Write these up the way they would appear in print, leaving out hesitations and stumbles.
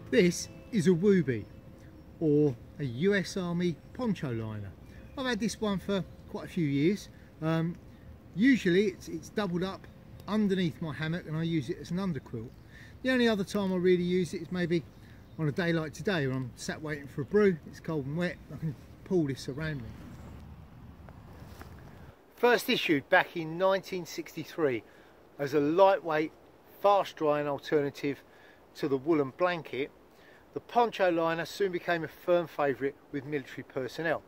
This is a WOOBIE, or a US Army Poncho Liner. I've had this one for quite a few years. Usually it's doubled up underneath my hammock and I use it as an underquilt. The only other time I really use it is maybe on a day like today when I'm sat waiting for a brew, it's cold and wet, I can pull this around me. First issued back in 1963 as a lightweight, fast drying alternative to the woolen blanket, the Poncho Liner soon became a firm favourite with military personnel.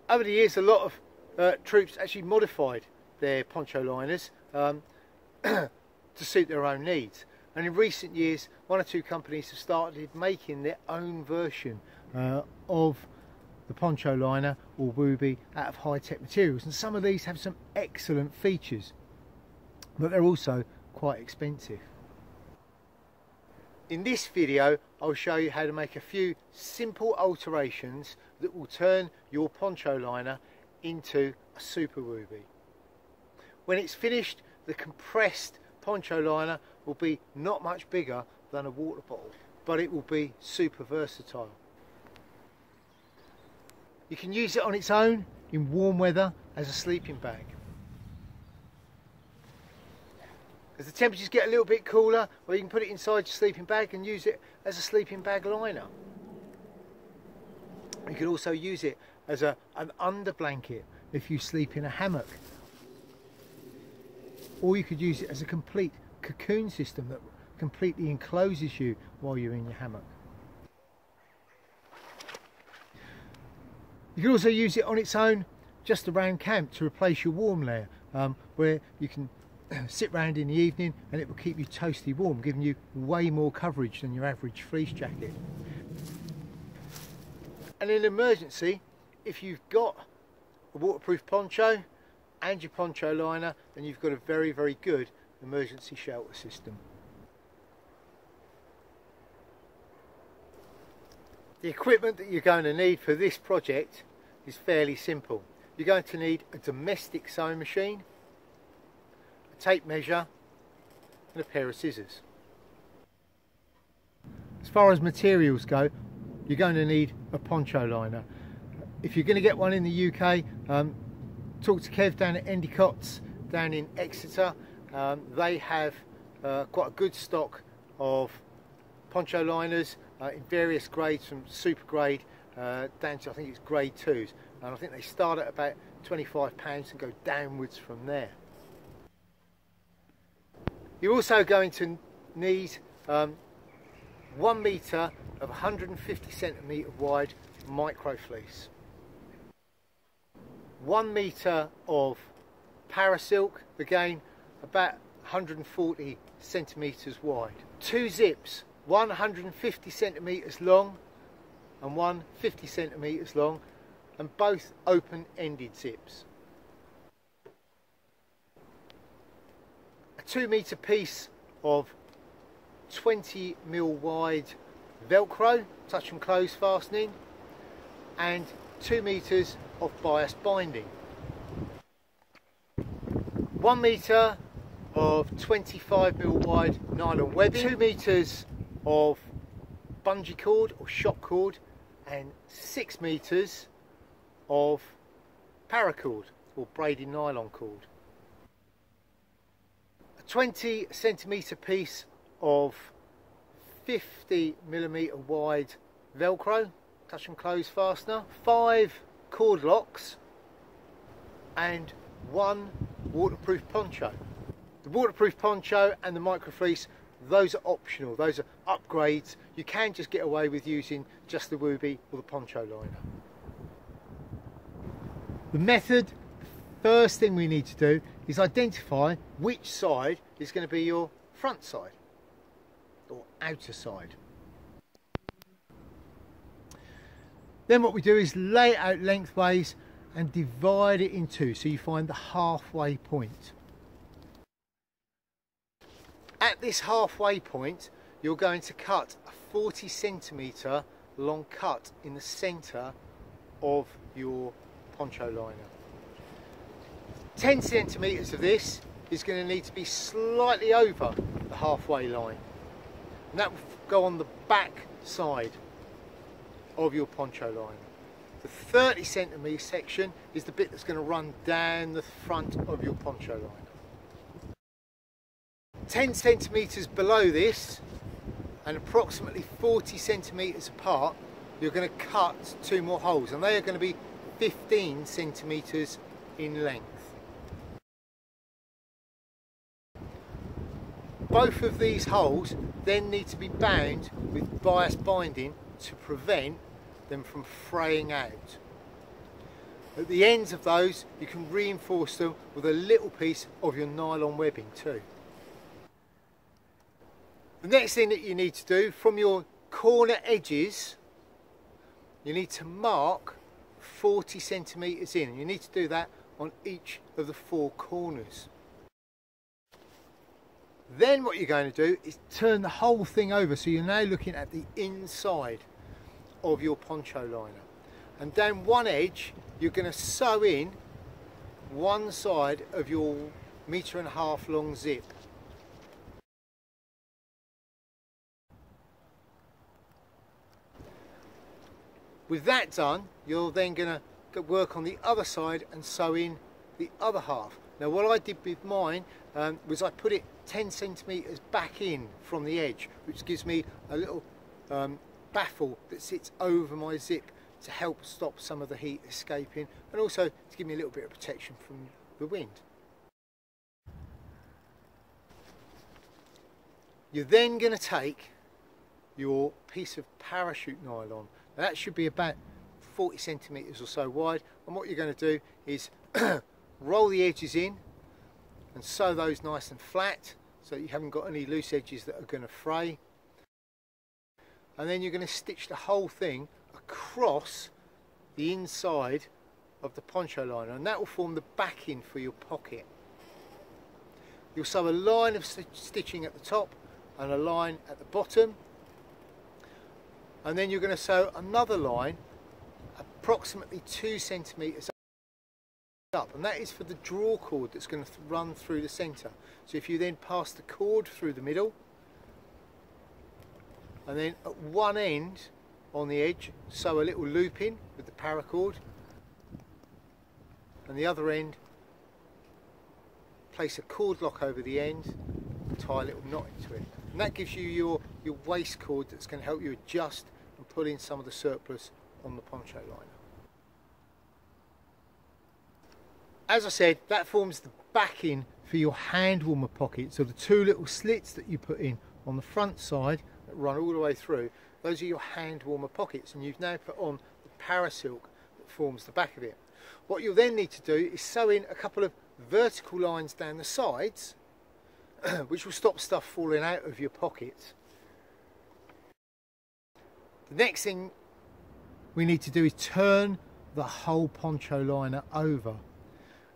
Over the years, a lot of troops actually modified their Poncho Liners to suit their own needs. And in recent years, one or two companies have started making their own version of the Poncho Liner or WOOBIE out of high-tech materials. And some of these have some excellent features, but they're also quite expensive. In this video, I'll show you how to make a few simple alterations that will turn your Poncho Liner into a super WOOBIE. When it's finished, the compressed Poncho Liner will be not much bigger than a water bottle, but it will be super versatile. You can use it on its own in warm weather as a sleeping bag. As the temperatures get a little bit cooler, well, you can put it inside your sleeping bag and use it as a sleeping bag liner. You can also use it as an under blanket if you sleep in a hammock. Or you could use it as a complete cocoon system that completely encloses you while you're in your hammock. You can also use it on its own just around camp to replace your warm layer, where you can sit round in the evening and it will keep you toasty warm, giving you way more coverage than your average fleece jacket. And in an emergency, if you've got a waterproof poncho and your Poncho Liner, then you've got a very, very good emergency shelter system. The equipment that you're going to need for this project is fairly simple. You're going to need a domestic sewing machine, a tape measure and a pair of scissors. As far as materials go, you're going to need a Poncho Liner. If you're going to get one in the UK, talk to Kev down at Endicott's down in Exeter. They have quite a good stock of Poncho Liners in various grades, from super grade down to, I think it's grade 2s, and I think they start at about £25 and go downwards from there. You're also going to need 1 metre of 150 centimetre wide micro fleece, 1 metre of parasilk, again about 140 centimetres wide, 2 zips, one 150 centimetres long and one 50 centimetres long, and both open-ended zips, a 2 metre piece of 20mm wide Velcro touch and close fastening, and 2 metres of bias binding, 1 metre of 25mm wide nylon webbing, 2 metres of bungee cord or shock cord, and 6 metres of paracord or braided nylon cord, a 20 centimetre piece of 50mm wide Velcro touch and close fastener, 5 cord locks, and 1 waterproof poncho. The waterproof poncho and the micro fleece, those are optional, those are upgrades. You can just get away with using just the WOOBIE or the Poncho Liner. The method, first thing we need to do is identify which side is going to be your front side or outer side. Then what we do is lay it out lengthways and divide it in two, so you find the halfway point. At this halfway point, you're going to cut a 40 centimetre long cut in the centre of your Poncho Liner. 10 centimetres of this is going to need to be slightly over the halfway line. and that will go on the back side of your poncho liner. The 30cm section is the bit that's going to run down the front of your poncho liner. 10 centimetres below this and approximately 40 centimetres apart, you're going to cut 2 more holes, and they are going to be 15 centimetres in length. Both of these holes then need to be bound with bias binding to prevent them from fraying out. At the ends of those, you can reinforce them with a little piece of your nylon webbing too. The next thing that you need to do, from your corner edges, you need to mark 40 centimetres in. You need to do that on each of the 4 corners. Then what you're going to do is turn the whole thing over, so you're now looking at the inside of your poncho liner, and down one edge you're going to sew in one side of your 1.5 metre long zip. With that done, you're then going to work on the other side and sew in the other half. Now what I did with mine was I put it 10 centimetres back in from the edge, which gives me a little baffle that sits over my zip to help stop some of the heat escaping, and also to give me a little bit of protection from the wind. You're then going to take your piece of parachute nylon. Now that should be about 40 centimetres or so wide, and what you're going to do is roll the edges in and sew those nice and flat so that you haven't got any loose edges that are going to fray. And then you're going to stitch the whole thing across the inside of the poncho liner, and that will form the backing for your pocket. You'll sew a line of stitching at the top and a line at the bottom, and then you're going to sew another line approximately 2 centimetres up, and that is for the draw cord that's going to run through the centre. So if you then pass the cord through the middle, and then at one end on the edge sew a little loop in with the paracord, and the other end place a cord lock over the end and tie a little knot into it, and that gives you your waist cord that's going to help you adjust and pull in some of the surplus on the poncho liner. As I said, that forms the backing for your hand warmer pocket. So the 2 little slits that you put in on the front side that run all the way through, those are your hand warmer pockets, and you've now put on the parasilk that forms the back of it. What you'll then need to do is sew in a couple of vertical lines down the sides which will stop stuff falling out of your pockets. The next thing we need to do is turn the whole poncho liner over,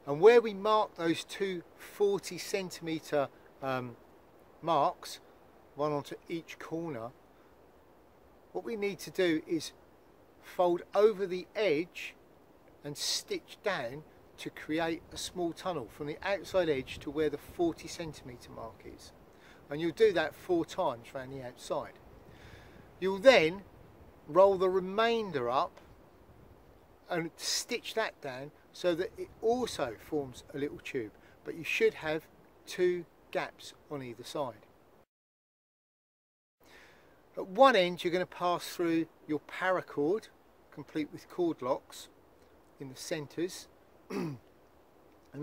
and where we mark those 2 40 centimetre marks, one onto each corner, what we need to do is fold over the edge and stitch down to create a small tunnel from the outside edge to where the 40 centimetre mark is, and you'll do that 4 times around the outside. You'll then roll the remainder up and stitch that down so that it also forms a little tube, but you should have 2 gaps on either side. At one end you're going to pass through your paracord, complete with cord locks in the centres, and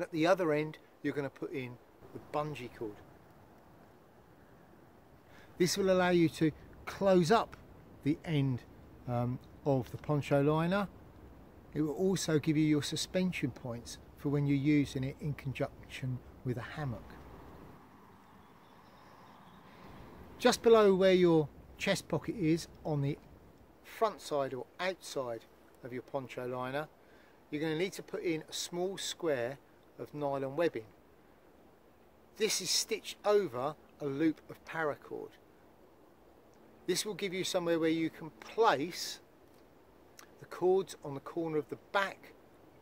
at the other end you're going to put in the bungee cord. This will allow you to close up the end of the poncho liner. It will also give you your suspension points for when you're using it in conjunction with a hammock. Just below where your chest pocket is on the front side or outside of your poncho liner, you're going to need to put in a small square of nylon webbing. This is stitched over a loop of paracord. This will give you somewhere where you can place the cords on the corner of the back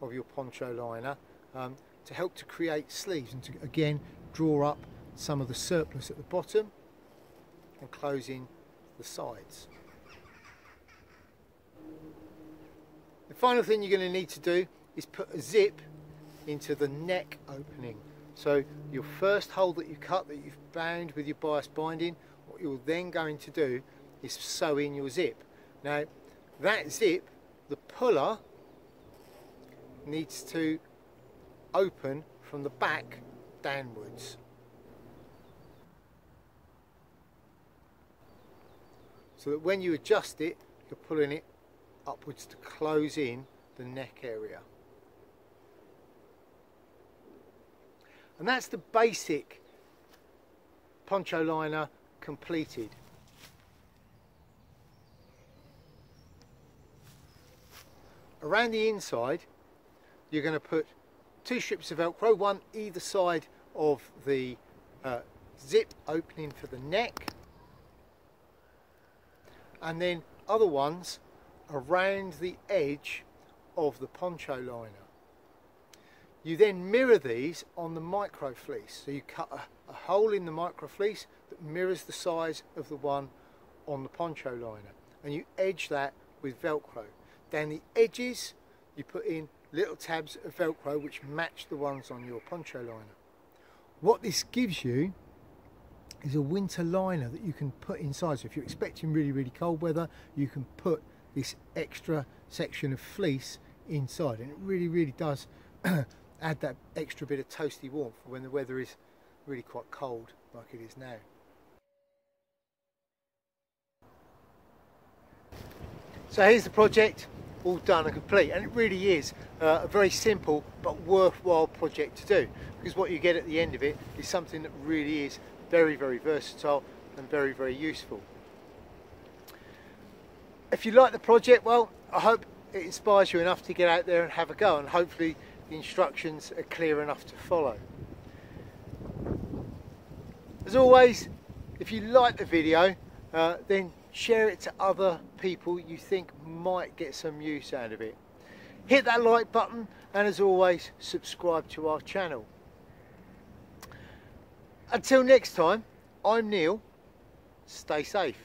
of your poncho liner to help to create sleeves and to again draw up some of the surplus at the bottom and close in the sides. The final thing you're going to need to do is put a zip into the neck opening. So your first hole that you cut, that you've bound with your bias binding, what you're then going to do is sew in your zip. Now that zip, the puller, needs to open from the back downwards. So that when you adjust it, you're pulling it upwards to close in the neck area. And that's the basic poncho liner completed. Around the inside, you're going to put 2 strips of Velcro, one either side of the zip opening for the neck, and then other ones around the edge of the poncho liner. You then mirror these on the micro fleece. So you cut a hole in the micro fleece that mirrors the size of the one on the poncho liner, and you edge that with Velcro. Down the edges you put in little tabs of Velcro which match the ones on your poncho liner. What this gives you is a winter liner that you can put inside. So if you're expecting really, really cold weather, you can put this extra section of fleece inside, and it really, really does add that extra bit of toasty warmth for when the weather is really quite cold like it is now. So here's the project all done and complete, and it really is a very simple but worthwhile project to do, because what you get at the end of it is something that really is very, very versatile and very, very useful. If you like the project, well, I hope it inspires you enough to get out there and have a go, and hopefully the instructions are clear enough to follow. As always, if you like the video, then share it to other people you think might get some use out of it. Hit that like button, and as always, subscribe to our channel. Until next time, I'm Neil. Stay safe.